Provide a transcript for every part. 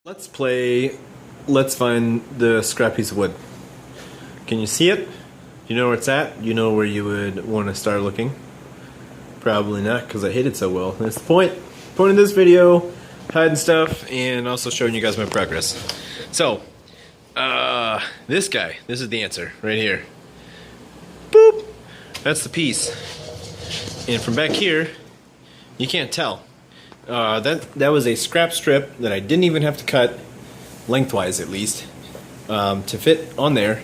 Let's find the scrap piece of wood. Can you see it? You know where it's at? You know where you would want to start looking? Probably not, because I hid it so well. That's the point. Point of this video, hiding stuff, and also showing you guys my progress. So, this guy, this is the answer, right here. Boop! That's the piece. And from back here, you can't tell. That was a scrap strip that I didn't even have to cut, lengthwise at least, to fit on there.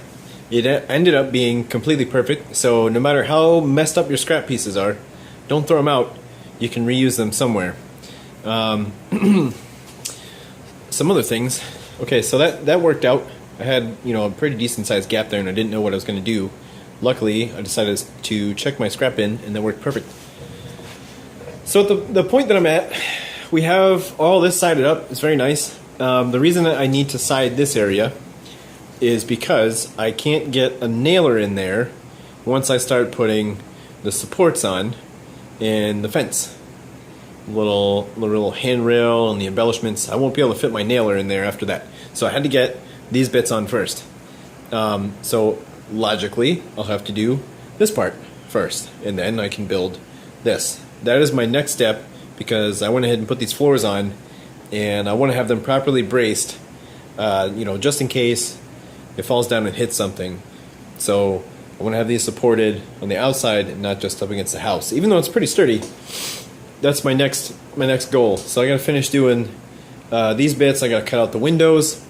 It ended up being completely perfect, so no matter how messed up your scrap pieces are, don't throw them out. You can reuse them somewhere. Some other things. Okay, so that worked out. I had, a pretty decent sized gap there and I didn't know what I was going to do. Luckily, I decided to check my scrap bin and that worked perfect. So at the point that I'm at, we have all this sided up. It's very nice. The reason that I need to side this area is because I can't get a nailer in there once I start putting the supports on and the fence. The little handrail and the embellishments. I won't be able to fit my nailer in there after that. So I had to get these bits on first. So logically, I'll have to do this part first, and then I can build this. That is my next step because I went ahead and put these floors on, and I want to have them properly braced, just in case it falls down and hits something. So I want to have these supported on the outside and not just up against the house. Even though it's pretty sturdy, that's my next goal. So I got to finish doing these bits. I got to cut out the windows.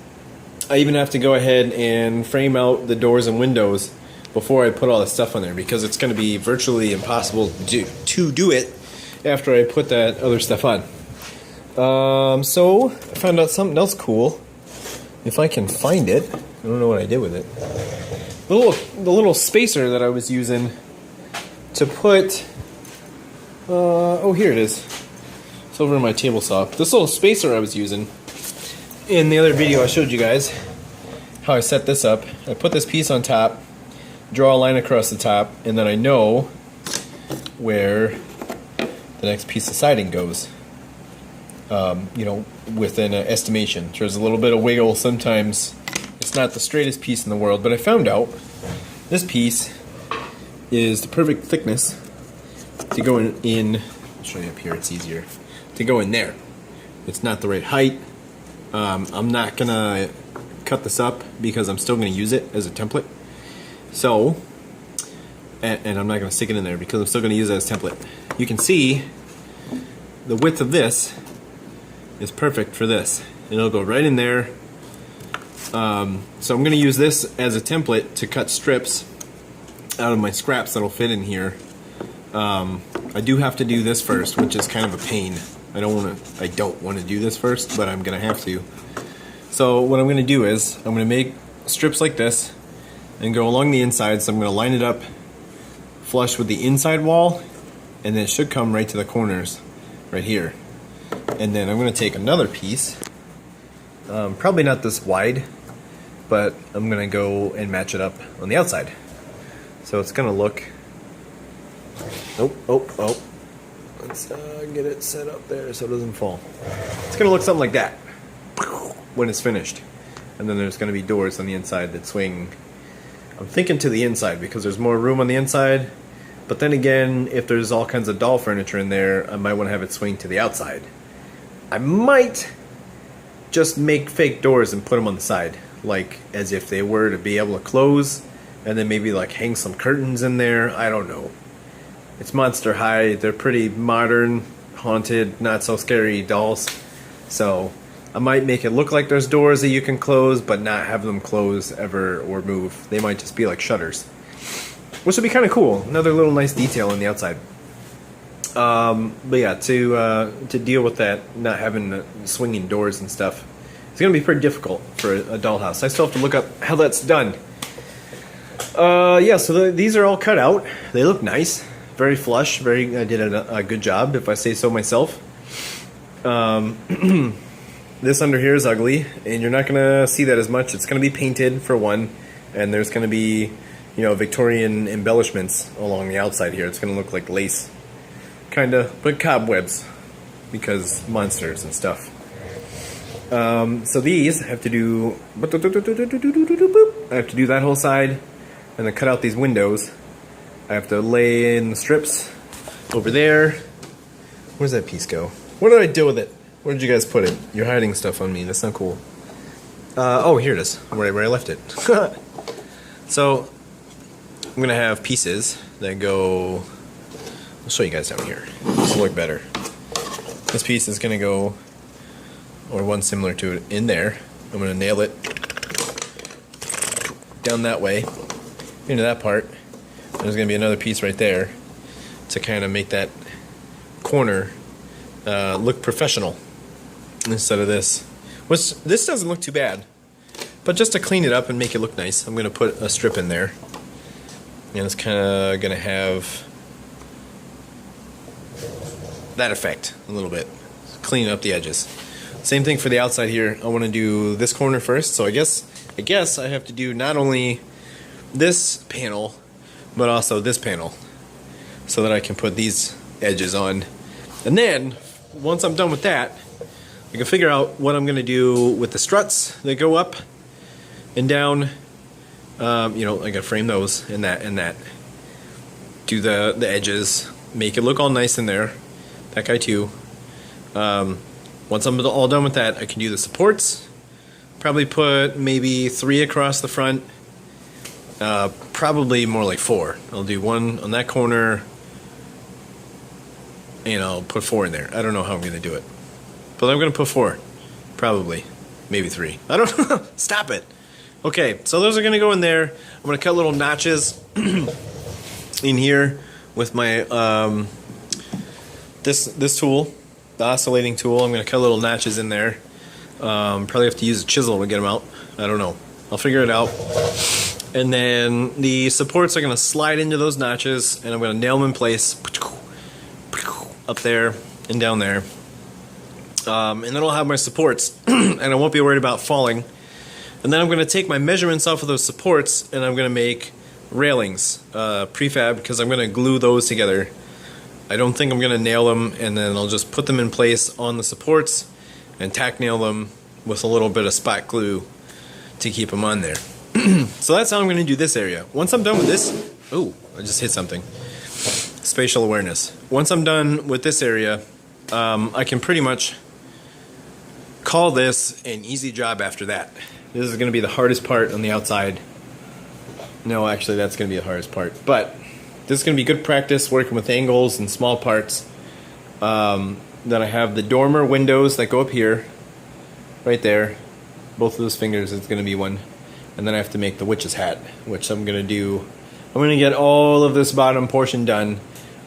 I even have to go ahead and frame out the doors and windows before I put all this stuff on there because it's going to be virtually impossible to do it after I put that other stuff on. So I found out something else cool. If I can find it, I don't know what I did with it. The little spacer that I was using to put. Oh, here it is. It's over in my table saw. This little spacer I was using. In the other video I showed you guys how I set this up. I put this piece on top, draw a line across the top, and then I know where the next piece of siding goes. Within an estimation. There's a little bit of wiggle. Sometimes it's not the straightest piece in the world, but I found out this piece is the perfect thickness to go in. I'll show you up here, it's easier. To go in there. It's not the right height. I'm not gonna cut this up because I'm still gonna use it as a template. So, and I'm not gonna stick it in there because I'm still gonna use it as a template. You can see the width of this is perfect for this. And it'll go right in there. So I'm going to use this as a template to cut strips out of my scraps that'll fit in here. I do have to do this first, which is kind of a pain. I don't want to do this first, but I'm going to have to. So what I'm going to do is I'm going to make strips like this and go along the inside. So I'm going to line it up flush with the inside wall, and then it should come right to the corners right here. And then I'm going to take another piece, probably not this wide, but I'm going to go and match it up on the outside. So it's going to look, oh, let's get it set up there so it doesn't fall. It's going to look something like that when it's finished. And then there's going to be doors on the inside that swing, I'm thinking to the inside because there's more room on the inside. But then again, if there's all kinds of doll furniture in there, I might want to have it swing to the outside. I might just make fake doors and put them on the side, like as if they were to be able to close, and then maybe like hang some curtains in there. I don't know. It's Monster High. They're pretty modern, haunted, not so scary dolls. So I might make it look like there's doors that you can close, but not have them close ever or move. They might just be like shutters, which would be kind of cool. Another little nice detail on the outside. But yeah, to deal with that, not having swinging doors and stuff, it's going to be pretty difficult for a dollhouse. I still have to look up how that's done. Yeah, so these are all cut out. They look nice, very flush. I did a good job, if I say so myself. This under here is ugly, and you're not going to see that as much. It's going to be painted for one, and there's going to be, Victorian embellishments along the outside here. It's going to look like lace. Kinda, but cobwebs, because monsters and stuff. So these I have to do. I have to do that whole side, and then cut out these windows. I have to lay in the strips over there. Where's that piece go? What did I do with it? Where did you guys put it? You're hiding stuff on me. That's not cool. Oh, here it is. Where I left it. So I'm gonna have pieces that go. I'll show you guys down here. This will look better. This piece is gonna go, or one similar to it, in there. I'm gonna nail it down that way into that part. There's gonna be another piece right there to kind of make that corner look professional instead of this. Which this doesn't look too bad, but just to clean it up and make it look nice, I'm gonna put a strip in there, and it's kind of gonna have that effect a little bit, clean up the edges. Same thing for the outside here. I want to do this corner first, so I guess I have to do not only this panel but also this panel so that I can put these edges on. And then once I'm done with that, I can figure out what I'm going to do with the struts that go up and down. You know, I got to frame those and that. Do the edges, make it look all nice in there. That guy too. Once I'm all done with that, I can do the supports. Probably put maybe 3 across the front. Probably more like 4. I'll do 1 on that corner, and I'll put 4 in there. I don't know how I'm going to do it, but I'm going to put 4. Probably. Maybe 3. I don't know. Stop it. Okay, so those are going to go in there. I'm going to cut little notches in here with my this tool, the oscillating tool. I'm going to cut little notches in there. Probably have to use a chisel to get them out. I don't know. I'll figure it out. And then the supports are going to slide into those notches, and I'm going to nail them in place up there and down there. And then I'll have my supports, and I won't be worried about falling. And then I'm going to take my measurements off of those supports, and I'm going to make railings, prefab, because I'm going to glue those together. I don't think I'm going to nail them, and then I'll just put them in place on the supports and tack nail them with a little bit of spot glue to keep them on there. So that's how I'm going to do this area. Once I'm done with this, oh, I just hit something. Spatial awareness. Once I'm done with this area, I can pretty much call this an easy job after that. This is going to be the hardest part on the outside. No, actually that's going to be the hardest part. But this is going to be good practice working with angles and small parts. Then I have the dormer windows that go up here, right there. Both of those fingers is going to be one. And then I have to make the witch's hat, which I'm going to do. I'm going to get all of this bottom portion done.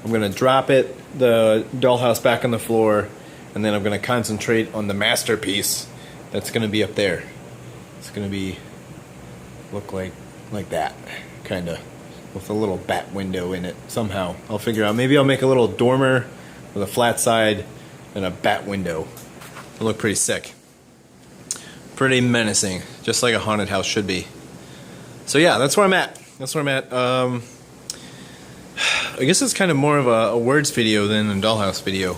I'm going to drop it, the dollhouse, back on the floor, and then I'm going to concentrate on the masterpiece that's going to be up there. It's going to be look like that, kind of, with a little bat window in it somehow. I'll figure out. Maybe I'll make a little dormer with a flat side and a bat window. It'll look pretty sick. Pretty menacing, just like a haunted house should be. So yeah, that's where I'm at. I guess it's kind of more of a words video than a dollhouse video.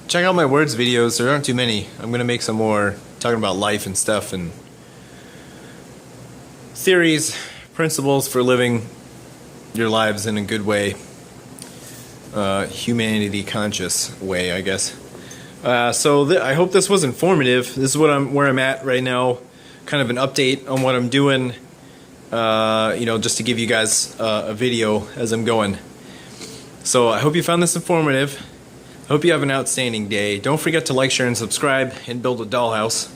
Check out my words videos. There aren't too many. I'm gonna make some more talking about life and stuff and theories, principles for living your lives in a good way, humanity conscious way, I guess. So I hope this was informative. This is where I'm at right now. Kind of an update on what I'm doing. You know, just to give you guys a video as I'm going. So I hope you found this informative. I hope you have an outstanding day. Don't forget to like, share, and subscribe, and build a dollhouse.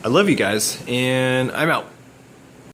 I love you guys, and I'm out.